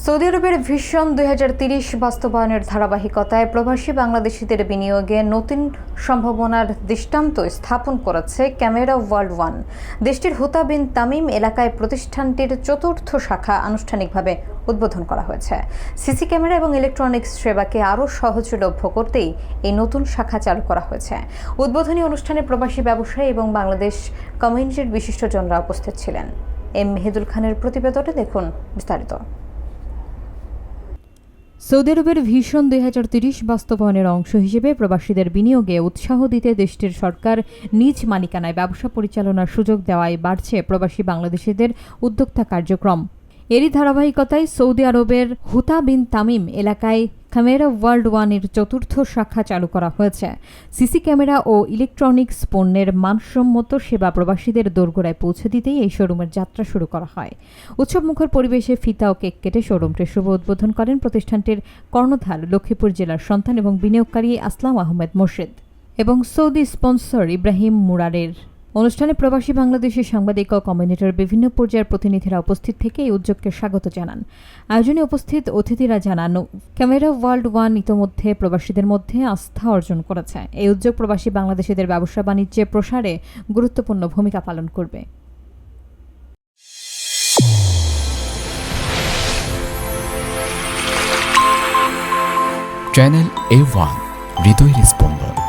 Saudi আরবের vision 2030 বাস্তবায়নের ধারাবাহিকতায় প্রবাসী বাংলাদেশিদের বিনিয়োগে নতুন সম্ভাবনার দৃষ্টান্ত স্থাপন করেছে ক্যামেরা ওয়ার্ল্ড ওয়ান। দেশটির হুতা বিন তামিম এলাকায় প্রতিষ্ঠানটির চতুর্থ শাখা আনুষ্ঠানিকভাবে উদ্বোধন করা হয়েছে। সিসি ক্যামেরা এবং ইলেকট্রনিক্স সেবাকে আরও সহজলভ্য করতেই এই নতুন শাখা চালু করা হয়েছে। উদ্বোধনী অনুষ্ঠানে প্রবাসী ব্যবসায়ী এবং বাংলাদেশ কমিউনিটির বিশিষ্টজনরা উপস্থিত ছিলেন। এম মেহেদুল খানের প্রতিবেদনে দেখুন বিস্তারিত। সৌদি আরবের ভিশন 2030 বাস্তবায়নের অংশ হিসেবে প্রবাসীদের বিনিয়োগে উৎসাহ দিতে দেশটির সরকার নিজ মালিকানায় ব্যবসা পরিচালনার সুযোগ দেওয়ায় বাড়ছে প্রবাসী বাংলাদেশিদের উদ্যোক্তা কার্যক্রম। এরই ধারাবাহিকতায় সৌদি আরবের হুতা বিন তামিম এলাকায় ক্যামেরা ওয়ার্ল্ড ওয়ানের চতুর্থ শাখা চালু করা হয়েছে। সিসি ক্যামেরা ও ইলেকট্রনিক্স পণ্যের মানসম্মত সেবা প্রবাসীদের দোরগোড়ায় পৌঁছে দিতেই এই শোরুমের যাত্রা শুরু করা হয়। উৎসবমুখর পরিবেশে ফিতা ও কেক কেটে শোরুমটির শুভ উদ্বোধন করেন প্রতিষ্ঠানটির কর্ণধার লক্ষ্মীপুর জেলার সন্তান এবং বিনিয়োগকারী আসলাম আহমেদ মোর্শেদ এবং সৌদি স্পন্সর ইব্রাহিম মুরারের। অনুষ্ঠানে প্রবাসী বাংলাদেশি সাংবাদিক ও কমিউনিটির বিভিন্ন পর্যায়ের প্রতিনিধিরা উপস্থিত থেকে এই উদ্যোগকে স্বাগত জানান। আয়োজনে উপস্থিত অতিথিরা জানান, ক্যামেরা ওয়ার্ল্ড ওয়ান ইতোমধ্যে প্রবাসীদের মধ্যে আস্থা অর্জন করেছে। এই উদ্যোগ প্রবাসী বাংলাদেশিদের ব্যবসা বাণিজ্যে প্রসারে গুরুত্বপূর্ণ ভূমিকা পালন করবে। চ্যানেল A1 হৃদয়ের স্পন্দন।